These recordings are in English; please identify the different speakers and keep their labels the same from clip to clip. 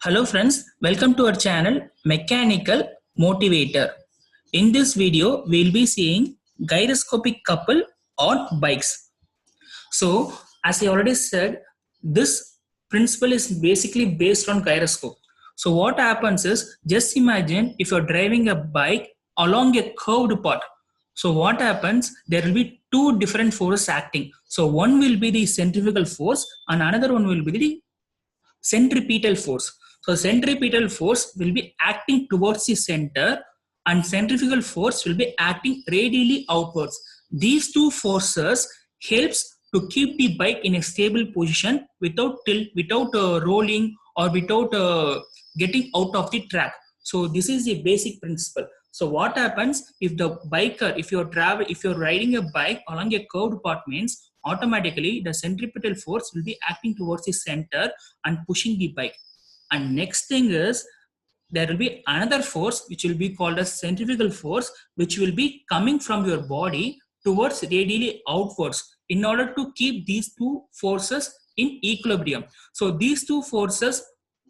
Speaker 1: Hello friends, welcome to our channel Mechanical Motivator. In this video, we'll be seeing gyroscopic couple on bikes. So, as I already said, this principle is basically based on gyroscope. So, what happens is just imagine if you're driving a bike along a curved path. So, what happens? There will be two different forces acting. So, one will be the centrifugal force, and another one will be the centripetal force. So centripetal force will be acting towards the center and centrifugal force will be acting radially outwards. These two forces helps to keep the bike in a stable position without tilt, without rolling or without getting out of the track. So this is the basic principle. So what happens if the biker, if you're riding a bike along a curved path means automatically the centripetal force will be acting towards the center and pushing the bike. And next thing is there will be another force which will be called as centrifugal force, which will be coming from your body towards radially outwards in order to keep these two forces in equilibrium. So these two forces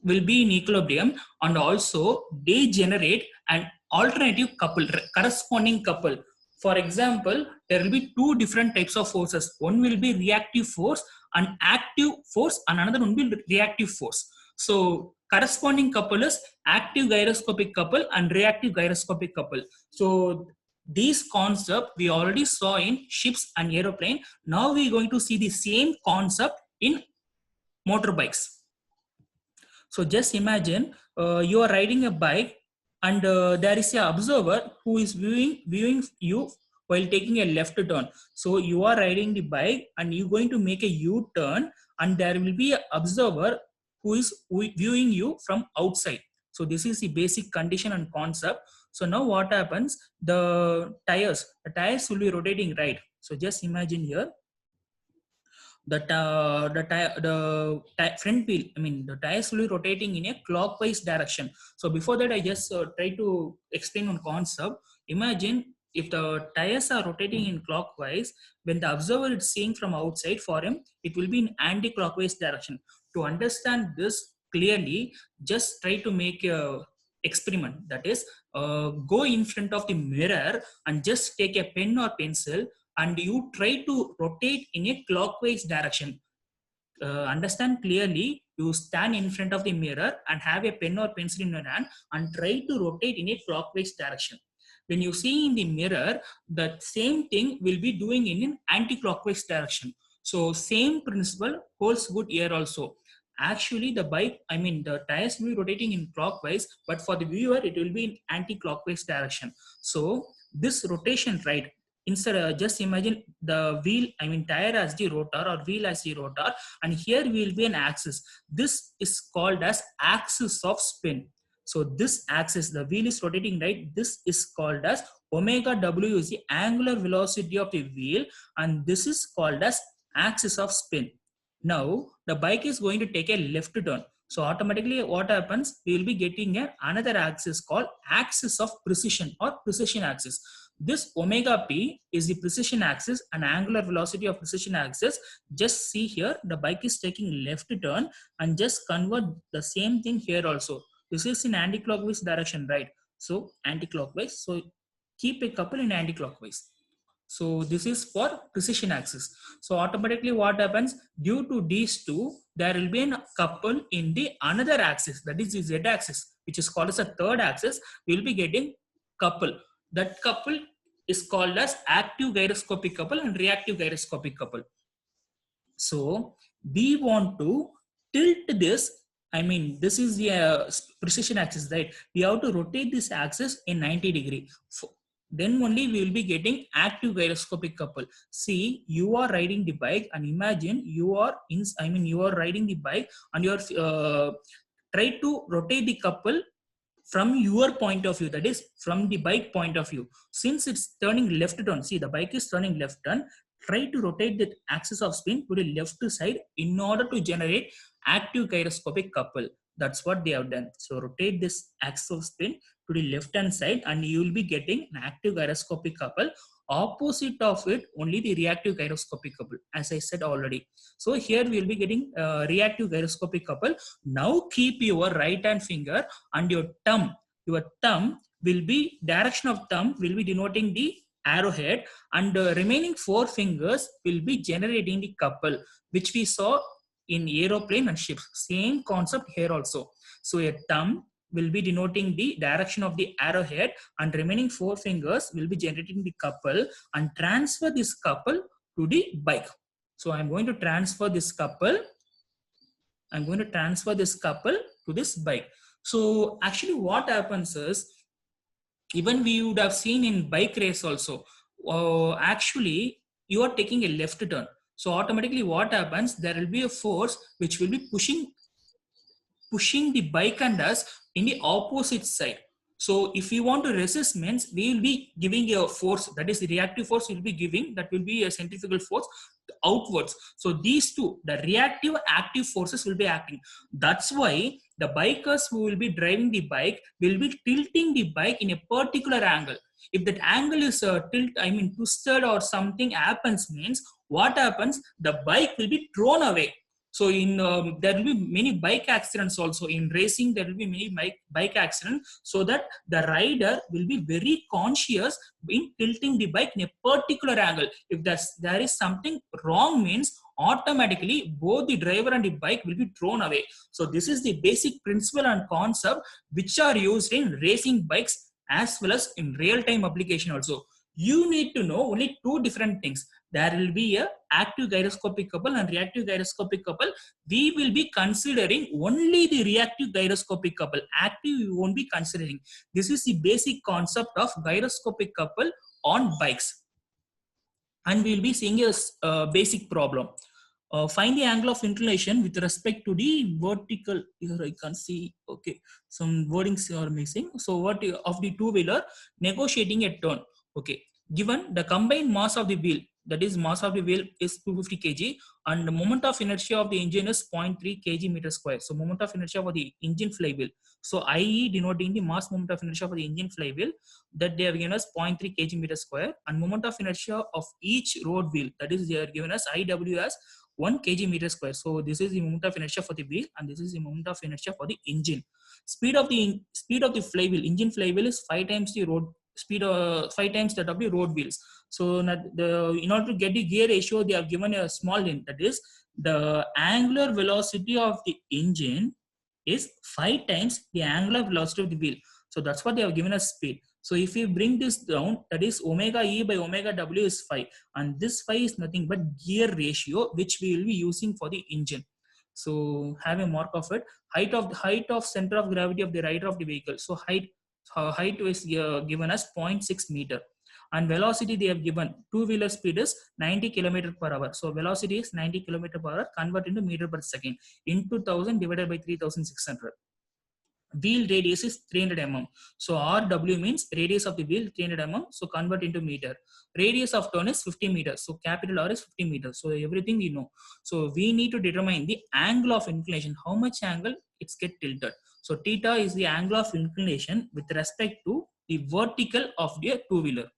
Speaker 1: will be in equilibrium and also they generate an alternative couple, corresponding couple. For example, there will be two different types of forces. One will be reactive force and active force, and another one will be reactive force. So corresponding couple is active gyroscopic couple and reactive gyroscopic couple. So these concept we already saw in ships and aeroplane. Now we're going to see the same concept in motorbikes. So just imagine you are riding a bike and there is an observer who is viewing you while taking a left turn. So you are riding the bike and you're going to make a U-turn and there will be an observer who is viewing you from outside. So this is the basic condition and concept. So now what happens? The tires will be rotating right. So just imagine here the front wheel, I mean the tires will be rotating in a clockwise direction. So before that I just try to explain one concept. Imagine if the tires are rotating in clockwise, when the observer is seeing from outside, for him it will be in anti-clockwise direction. To understand this clearly, just try to make a experiment, that is go in front of the mirror and just take a pen or pencil and you try to rotate in a clockwise direction. Understand clearly, you stand in front of the mirror and have a pen or pencil in your hand and try to rotate in a clockwise direction. When you see in the mirror, the same thing will be doing in an anti-clockwise direction. So same principle holds good here also. Actually the bike, I mean the tires will be rotating in clockwise, but for the viewer it will be in anti-clockwise direction. So this rotation, right, instead just imagine the wheel, I mean tire as the rotor or wheel as the rotor, and here will be an axis. This is called as axis of spin. So this axis, the wheel is rotating right, this is called as omega w is the angular velocity of the wheel, and this is called as axis of spin. Now the bike is going to take a left turn, so automatically what happens, we will be getting another axis called axis of precision or precision axis. This omega p is the precision axis and angular velocity of precision axis. Just see here, the bike is taking left turn, and just convert the same thing here also. This is in anti-clockwise direction, right? So anti-clockwise, so keep a couple in anti-clockwise. So this is for precision axis. So automatically what happens, due to these two, there will be a couple in the another axis, that is the z axis, which is called as a third axis. We will be getting couple. That couple is called as active gyroscopic couple and reactive gyroscopic couple. So we want to tilt this, I mean this is the precision axis, right? We have to rotate this axis in 90 degree. Then only we will be getting active gyroscopic couple. See, you are riding the bike and imagine you are in, I mean you are riding the bike and you are try to rotate the couple from your point of view, that is from the bike point of view. Since it's turning left turn, see the bike is turning left turn, try to rotate the axis of spin to the left side in order to generate active gyroscopic couple. That's what they have done. So rotate this axis of spin to the left hand side and you will be getting an active gyroscopic couple. opposite of it only the reactive gyroscopic couple, as I said already. So here we will be getting reactive gyroscopic couple. Now keep your right hand finger and your thumb will be, direction of thumb will be denoting the arrowhead, and the remaining 4 fingers will be generating the couple, which we saw in aeroplane and ships. Same concept here also. So a thumb will be denoting the direction of the arrowhead, and remaining 4 fingers will be generating the couple, and transfer this couple to the bike. So I'm going to transfer this couple. To this bike. So actually what happens is, even we would have seen in bike race also, actually you are taking a left turn. So automatically what happens, there will be a force which will be pushing the bike and us in the opposite side. So if we want to resist, means we will be giving a force, that is the reactive force will be giving, that will be a centrifugal force outwards. So these two, the reactive active forces will be acting. That's why the bikers who will be driving the bike will be tilting the bike in a particular angle. If that angle is twisted or something happens, means what happens, the bike will be thrown away. So in there will be many bike accidents also. In racing there will be many bike accidents, so that the rider will be very conscious in tilting the bike in a particular angle. If there is something wrong, means automatically both the driver and the bike will be thrown away. So this is the basic principle and concept which are used in racing bikes as well as in real-time application also. You need to know only 2 different things. There will be a active gyroscopic couple and reactive gyroscopic couple. We will be considering only the reactive gyroscopic couple. Active we won't be considering. This is the basic concept of gyroscopic couple on bikes. And we will be seeing a basic problem. Find the angle of inclination with respect to the vertical. Here I can see, okay, some wordings are missing. So what of the two-wheeler negotiating a turn? Okay, given the combined mass of the wheel, that is mass of the wheel is 250 kg, and the moment of inertia of the engine is 0.3 kg meter square. So moment of inertia for the engine flywheel. So IE denoting the mass moment of inertia for the engine flywheel, that they have given us 0.3 kg meter square, and moment of inertia of each road wheel, that is they are given us IW as 1 kg meter square. So this is the moment of inertia for the wheel, and this is the moment of inertia for the engine. Speed of the flywheel, engine flywheel is 5 times the road speed, 5 times that of the road wheels. So in order to get the gear ratio, they have given a small hint, that is the angular velocity of the engine is 5 times the angular velocity of the wheel. So that's what they have given us speed. So if you bring this down, that is omega E by omega W is 5, and this 5 is nothing but gear ratio which we will be using for the engine. So have a mark of it. Height of center of gravity of the rider of the vehicle. So height is given as 0.6 meter, and velocity they have given, two-wheeler speed is 90 km per hour. So velocity is 90 km per hour, convert into meter per second, into 1000 divided by 3600. Wheel radius is 300 mm. So RW means radius of the wheel 300 mm. So convert into meter. Radius of turn is 50 meters. So capital R is 50 meters. So everything we know. So we need to determine the angle of inclination. How much angle it's get tilted. So theta is the angle of inclination with respect to the vertical of the two-wheeler.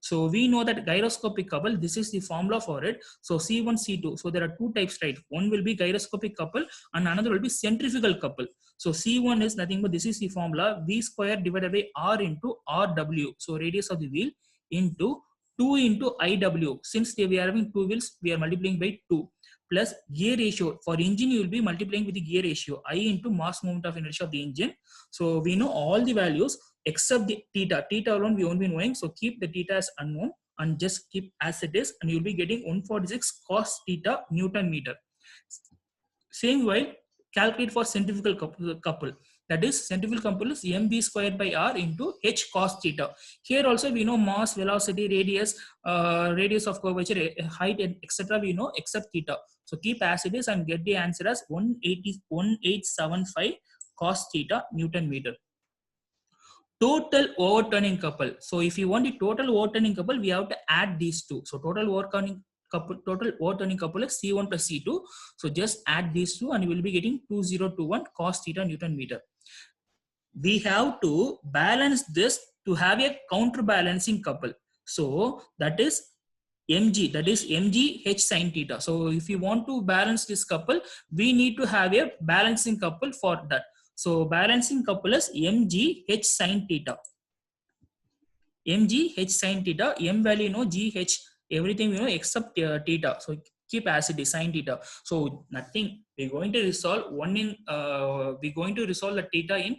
Speaker 1: So we know that gyroscopic couple, this is the formula for it. So C1, C2. So there are 2 types, right? One will be gyroscopic couple and another will be centrifugal couple. So C1 is nothing but this is the formula, V square divided by R into RW. So radius of the wheel into 2 into IW. Since we are having 2 wheels, we are multiplying by 2. Plus gear ratio. For engine, you will be multiplying with the gear ratio. I into mass moment of inertia of the engine. So we know all the values except the theta. Theta alone we won't be knowing. So keep the theta as unknown and just keep as it is, and you'll be getting 146 cos theta Newton meter. Same way, calculate for centrifugal couple. That is centrifugal couple is mv squared by r into h cos theta. Here also we know mass, velocity, radius, radius of curvature, height, and etc. we know except theta. So keep as it is and get the answer as 1875 cos theta Newton meter. Total overturning couple. So if you want the total overturning couple, we have to add these two. So total overturning couple is C1 plus C2. So just add these two and you will be getting 2021 cos theta Newton meter. We have to balance this to have a counterbalancing couple. So that is mg, that is mg h sin theta. So if you want to balance this couple, we need to have a balancing couple for that. So balancing couple is mg h sin theta. mg h sin theta, m value gh, everything except theta. So keep as it is sin theta. So nothing, we're going to resolve we're going to resolve the theta in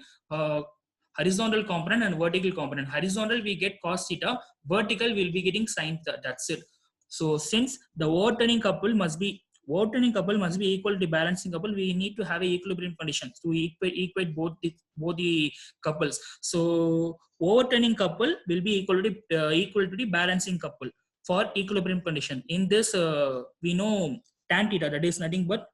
Speaker 1: horizontal component and vertical component. Horizontal we get cos theta, vertical we'll be getting sin theta. That's it. So since the overturning couple must be equal to balancing couple, we need to have a equilibrium condition to equate both the couples. So overturning couple will be equal to the balancing couple for equilibrium condition. In this, we know tan theta, that is nothing but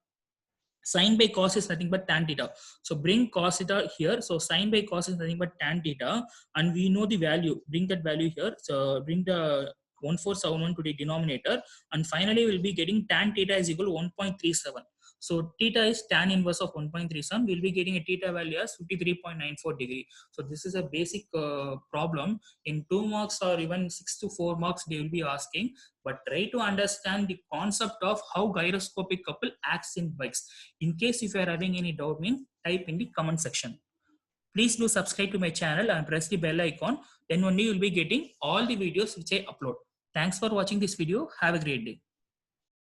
Speaker 1: sin by cos is nothing but tan theta. So bring cos theta here. So sin by cos is nothing but tan theta, and we know the value. Bring that value here. So bring the 1471 to the denominator, and finally we'll be getting tan theta is equal to 1.37. So theta is tan inverse of 1.37. We'll be getting a theta value as 53.94 degree. So this is a basic problem. In 2 marks or even 6 to 4 marks, they will be asking. But try to understand the concept of how gyroscopic couple acts in bikes. In case if you are having any doubt, type in the comment section. Please do subscribe to my channel and press the bell icon. Then only you will be getting all the videos which I upload. Thanks for watching this video. Have a great day.